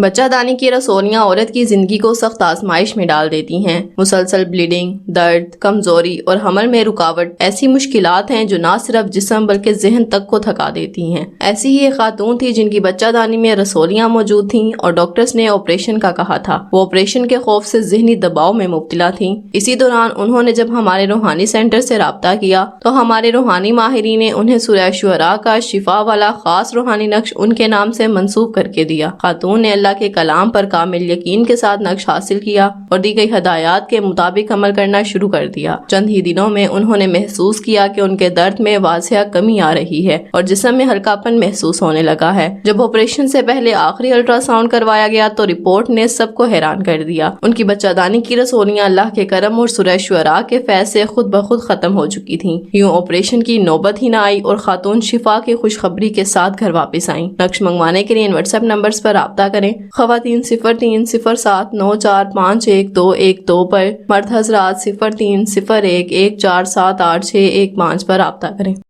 بچہ دانی کی رسولیاں عورت کی زندگی کو سخت آزمائش میں ڈال دیتی ہیں۔ مسلسل بلیڈنگ، درد، کمزوری اور حمل میں رکاوٹ ایسی مشکلات ہیں جو نہ صرف جسم بلکہ ذہن تک کو تھکا دیتی ہیں۔ ایسی ہی ایک خاتون تھی جن کی بچہ دانی میں رسولیاں موجود تھیں اور ڈاکٹرز نے آپریشن کا کہا تھا۔ وہ آپریشن کے خوف سے ذہنی دباؤ میں مبتلا تھیں۔ اسی دوران انہوں نے جب ہمارے روحانی سینٹر سے رابطہ کیا تو ہمارے روحانی ماہرین نے انہیں سورہ شعراء کا شفا والا خاص روحانی نقش ان کے نام سے منسوب کر کے دیا۔ خاتون نے اللہ کے کلام پر کامل یقین کے ساتھ نقش حاصل کیا اور دی گئی ہدایات کے مطابق عمل کرنا شروع کر دیا۔ چند ہی دنوں میں انہوں نے محسوس کیا کہ ان کے درد میں واضح کمی آ رہی ہے اور جسم میں ہلکا پن محسوس ہونے لگا ہے۔ جب آپریشن سے پہلے آخری الٹرا ساؤنڈ کروایا گیا تو رپورٹ نے سب کو حیران کر دیا۔ ان کی بچہ دانی کی رسولیاں اللہ کے کرم اور سورہ شعراء کے فیض سے خود بخود ختم ہو چکی تھیں۔ یوں آپریشن کی نوبت ہی نہ آئی اور خاتون شفا کی خوشخبری کے ساتھ گھر واپس آئیں۔ نقش منگوانے کے لیے ان واٹس ایپ نمبرز پر رابطہ کریں: خواتین 0307941212 پر، مرد حضرات 030114786115 پر رابطہ کریں۔